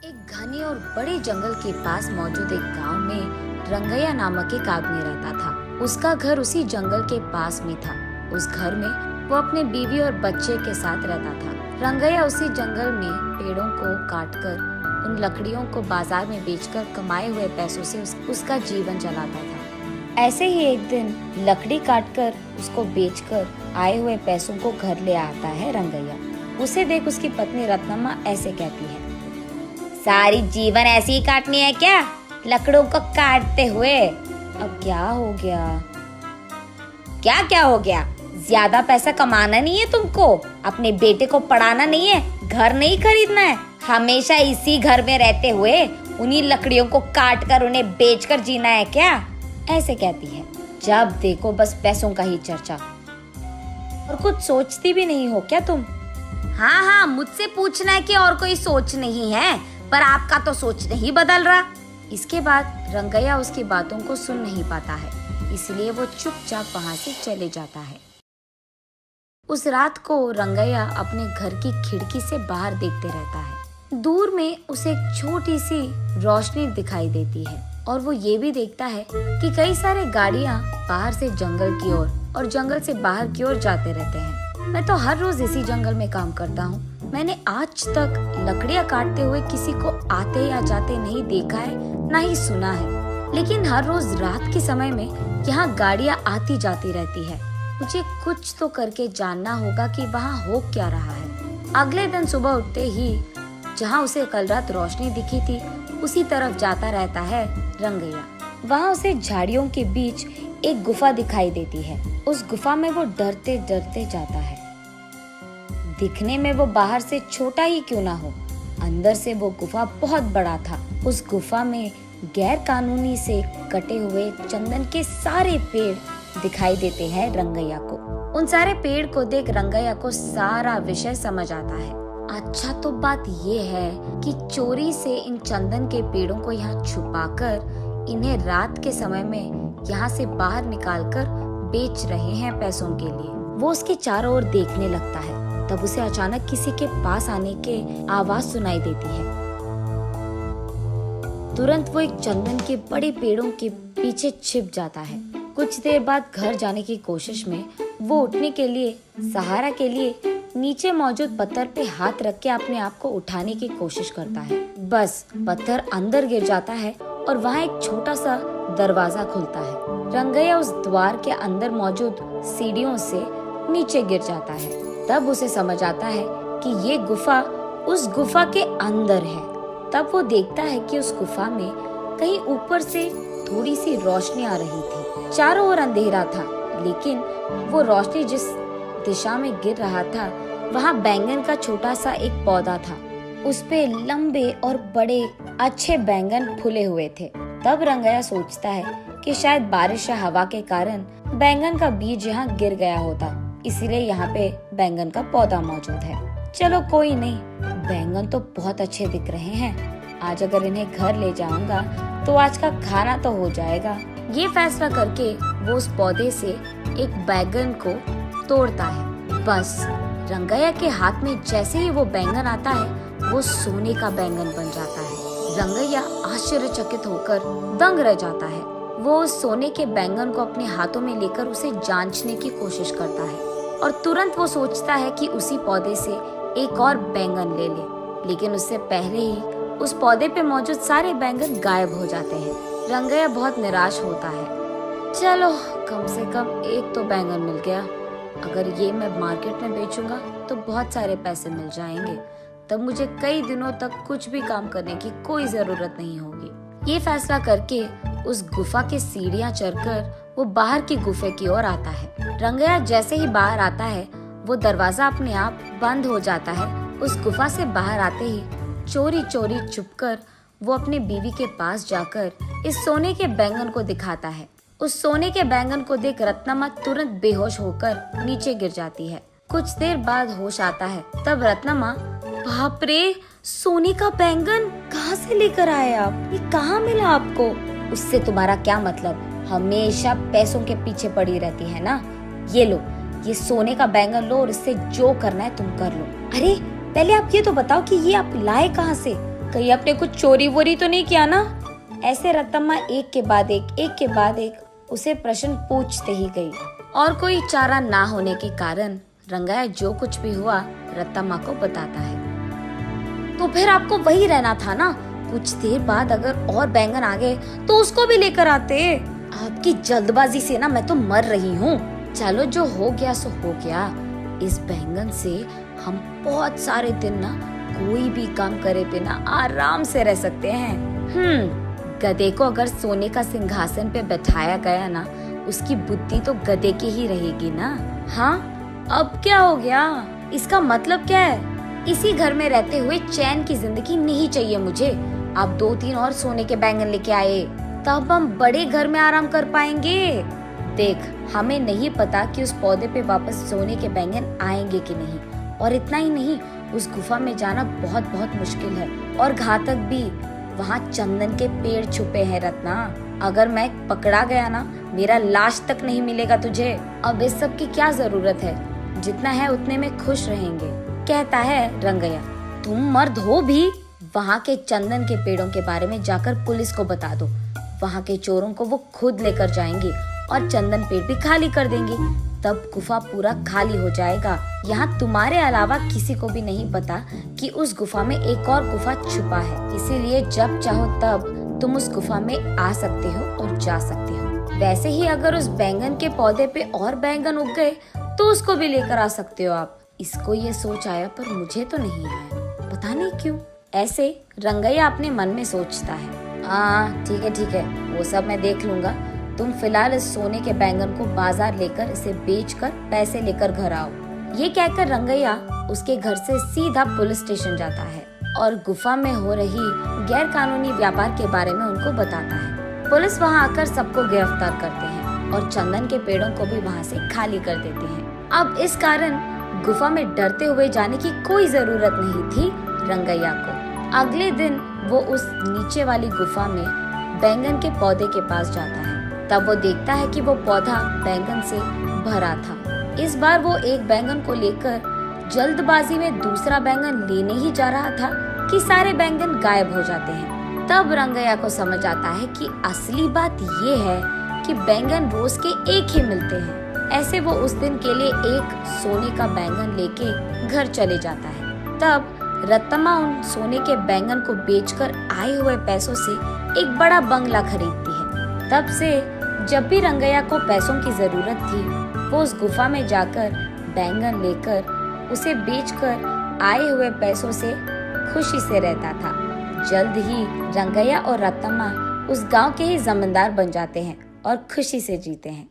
एक घने और बड़े जंगल के पास मौजूद एक गांव में रंगैया नामक एक आदमी रहता था। उसका घर उसी जंगल के पास में था। उस घर में वो अपने बीवी और बच्चे के साथ रहता था। रंगैया उसी जंगल में पेड़ों को काटकर उन लकड़ियों को बाजार में बेचकर कमाए हुए पैसों से उसका जीवन चलाता था। ऐसे ही एक दिन लकड़ी काटकर उसको बेचकर आए हुए पैसों को घर ले आता है रंगैया। उसे देख उसकी पत्नी रत्नम्मा ऐसे कहती है, सारी जीवन ऐसे ही काटनी है क्या, लकड़ों को काटते हुए? अब क्या हो गया? क्या क्या हो गया? ज्यादा पैसा कमाना नहीं है तुमको, अपने बेटे को पढ़ाना नहीं है, घर नहीं खरीदना है, हमेशा इसी घर में रहते हुए उन्हीं लकड़ियों को काट कर उन्हें बेचकर जीना है क्या? ऐसे कहती है। जब देखो बस पैसों का ही चर्चा, और कुछ सोचती भी नहीं हो क्या तुम? हाँ हाँ, मुझसे पूछना है कि और कोई सोच नहीं है, पर आपका तो सोच नहीं बदल रहा। इसके बाद रंगैया उसकी बातों को सुन नहीं पाता है, इसलिए वो चुपचाप वहाँ से चले जाता है। उस रात को रंगैया अपने घर की खिड़की से बाहर देखते रहता है। दूर में उसे एक छोटी सी रोशनी दिखाई देती है और वो ये भी देखता है कि कई सारे गाड़ियाँ बाहर से जंगल की ओर और जंगल से बाहर की ओर जाते रहते हैं। मैं तो हर रोज इसी जंगल में काम करता हूँ। मैंने आज तक लकड़ियाँ काटते हुए किसी को आते या जाते नहीं देखा है, ना ही सुना है। लेकिन हर रोज रात के समय में यहाँ गाड़ियाँ आती जाती रहती है। मुझे कुछ तो करके जानना होगा कि वहाँ हो क्या रहा है। अगले दिन सुबह उठते ही जहाँ उसे कल रात रोशनी दिखी थी, उसी तरफ जाता रहता है रंगैया। वहाँ उसे झाड़ियों के बीच एक गुफा दिखाई देती है। उस गुफा में वो डरते डरते जाता है। दिखने में वो बाहर से छोटा ही क्यों ना हो, अंदर से वो गुफा बहुत बड़ा था। उस गुफा में गैर कानूनी से कटे हुए चंदन के सारे पेड़ दिखाई देते हैं रंगैया को। उन सारे पेड़ को देख रंगैया को सारा विषय समझ आता है। अच्छा, तो बात ये है कि चोरी से इन चंदन के पेड़ों को यहाँ छुपाकर इन्हें रात के समय में यहाँ से बाहर निकालकर बेच रहे हैं पैसों के लिए। वो उसके चारों ओर देखने लगता है। तब उसे अचानक किसी के पास आने के आवाज सुनाई देती है। तुरंत वो एक चंदन के बड़े पेड़ों के पीछे छिप जाता है। कुछ देर बाद घर जाने की कोशिश में वो उठने के लिए सहारा के लिए नीचे मौजूद पत्थर पे हाथ रख के अपने आप को उठाने की कोशिश करता है। बस पत्थर अंदर गिर जाता है और वहाँ एक छोटा सा दरवाजा खुलता है। रंगैया उस द्वार के अंदर मौजूद सीढ़ियों से नीचे गिर जाता है। तब उसे समझ आता है कि ये गुफा उस गुफा के अंदर है। तब वो देखता है कि उस गुफा में कहीं ऊपर से थोड़ी सी रोशनी आ रही थी। चारों ओर अंधेरा था, लेकिन वो रोशनी जिस दिशा में गिर रहा था वहाँ बैंगन का छोटा सा एक पौधा था। उस पे लंबे और बड़े अच्छे बैंगन फूले हुए थे। तब रंगैया सोचता है कि शायद बारिश या हवा के कारण बैंगन का बीज यहाँ गिर गया होता, इसीलिए यहाँ पे बैंगन का पौधा मौजूद है। चलो कोई नहीं, बैंगन तो बहुत अच्छे दिख रहे हैं, आज अगर इन्हें घर ले जाऊंगा तो आज का खाना तो हो जाएगा। ये फैसला करके वो उस पौधे से एक बैंगन को तोड़ता है। बस रंगैया के हाथ में जैसे ही वो बैंगन आता है, वो सोने का बैंगन बन जाता है। रंगैया आश्चर्यचकित होकर दंग रह जाता है। वो उस सोने के बैंगन को अपने हाथों में लेकर उसे जांचने की कोशिश करता है और तुरंत वो सोचता है कि उसी पौधे से एक और बैंगन ले ले, लेकिन उससे पहले ही उस पौधे पे मौजूद सारे बैंगन गायब हो जाते हैं। रंगैया बहुत निराश होता है। चलो कम से कम एक तो बैंगन मिल गया, अगर ये मैं मार्केट में बेचूंगा तो बहुत सारे पैसे मिल जाएंगे, तब मुझे कई दिनों तक कुछ भी काम करने की कोई जरूरत नहीं होगी। ये फैसला करके उस गुफा की सीढ़ियाँ चढ़कर वो बाहर की गुफे की ओर आता है। रंगैया जैसे ही बाहर आता है, वो दरवाजा अपने आप बंद हो जाता है। उस गुफा से बाहर आते ही चोरी चोरी छुपकर वो अपने बीवी के पास जाकर इस सोने के बैंगन को दिखाता है। उस सोने के बैंगन को देख रत्नम्मा तुरंत बेहोश होकर नीचे गिर जाती है। कुछ देर बाद होश आता है। तब रत्नम्मा, बाप रे, सोने का बैंगन कहाँ से लेकर आए आप? ये कहाँ मिला आपको? उससे तुम्हारा क्या मतलब? हमेशा पैसों के पीछे पड़ी रहती है ना। ये लो, ये सोने का बैंगन लो और इससे जो करना है तुम कर लो। अरे पहले आप ये तो बताओ कि ये आप लाए कहाँ से? कहीं आपने कुछ चोरी वोरी तो नहीं किया ना? ऐसे रत्तम्मा एक के बाद एक उसे प्रश्न पूछते ही गई और कोई चारा ना होने के कारण रंगैया जो कुछ भी हुआ रत्तम्मा को बताता है। तो फिर आपको वही रहना था ना, कुछ देर बाद अगर और बैंगन आ गए तो उसको भी लेकर आते। आपकी जल्दबाजी से ना मैं तो मर रही हूँ। चलो जो हो गया सो हो गया, इस बैंगन से हम बहुत सारे दिन ना कोई भी काम करे बिना आराम से रह सकते हैं। गधे को अगर सोने का सिंहासन पे बैठाया गया ना, उसकी बुद्धि तो गधे की ही रहेगी ना। हाँ, अब क्या हो गया? इसका मतलब क्या है? इसी घर में रहते हुए चैन की जिंदगी नहीं चाहिए मुझे। आप 2-3 और सोने के बैंगन लेके आए, तब हम बड़े घर में आराम कर पाएंगे। देख, हमें नहीं पता कि उस पौधे पे वापस सोने के बैंगन आएंगे कि नहीं, और इतना ही नहीं, उस गुफा में जाना बहुत बहुत मुश्किल है और घातक भी। वहाँ चंदन के पेड़ छुपे हैं रत्ना। अगर मैं पकड़ा गया ना, मेरा लाश तक नहीं मिलेगा तुझे। अब इस सब की क्या जरूरत है, जितना है उतने में खुश रहेंगे, कहता है रंगैया। तुम मर्द हो भी? वहाँ के चंदन के पेड़ों के बारे में जाकर पुलिस को बता दो। वहाँ के चोरों को वो खुद लेकर जाएंगे और चंदन पेड़ भी खाली कर देंगे। तब गुफा पूरा खाली हो जाएगा। यहाँ तुम्हारे अलावा किसी को भी नहीं पता कि उस गुफा में एक और गुफा छुपा है। इसीलिए जब चाहो तब तुम उस गुफा में आ सकते हो और जा सकते हो। वैसे ही अगर उस बैंगन के पौधे पे और बैंगन उग गए तो उसको भी लेकर आ सकते हो आप। इसको ये सोच आया पर मुझे तो नहीं आया, पता नहीं क्यों। ऐसे रंगैया अपने मन में सोचता है। ठीक है, वो सब मैं देख लूंगा। तुम फिलहाल इस सोने के बैंगन को बाजार लेकर इसे बेचकर पैसे लेकर घर आओ। ये कहकर रंगैया उसके घर से सीधा पुलिस स्टेशन जाता है और गुफा में हो रही गैर कानूनी व्यापार के बारे में उनको बताता है। पुलिस वहाँ आकर सबको गिरफ्तार करते हैं और चंदन के पेड़ों को भी वहाँ से खाली कर देते हैं। अब इस कारण गुफा में डरते हुए जाने की कोई जरूरत नहीं थी रंगैया को। अगले दिन वो उस नीचे वाली गुफा में बैंगन के पौधे के पास जाता है। तब वो देखता है कि वो पौधा बैंगन से भरा था। इस बार वो एक बैंगन को लेकर जल्दबाजी में दूसरा बैंगन लेने ही जा रहा था कि सारे बैंगन गायब हो जाते हैं। तब रंगैया को समझ आता है कि असली बात ये है कि बैंगन रोज के एक ही मिलते हैं। ऐसे वो उस दिन के लिए एक सोने का बैंगन लेके घर चले जाता है। तब रत्तम्मा उन सोने के बैंगन को बेचकर आए हुए पैसों से एक बड़ा बंगला खरीदती है। तब से जब भी रंगैया को पैसों की जरूरत थी, वो उस गुफा में जाकर बैंगन लेकर उसे बेचकर आए हुए पैसों से खुशी से रहता था। जल्द ही रंगैया और रत्तम्मा उस गांव के ही जमींदार बन जाते हैं और खुशी से जीते हैं।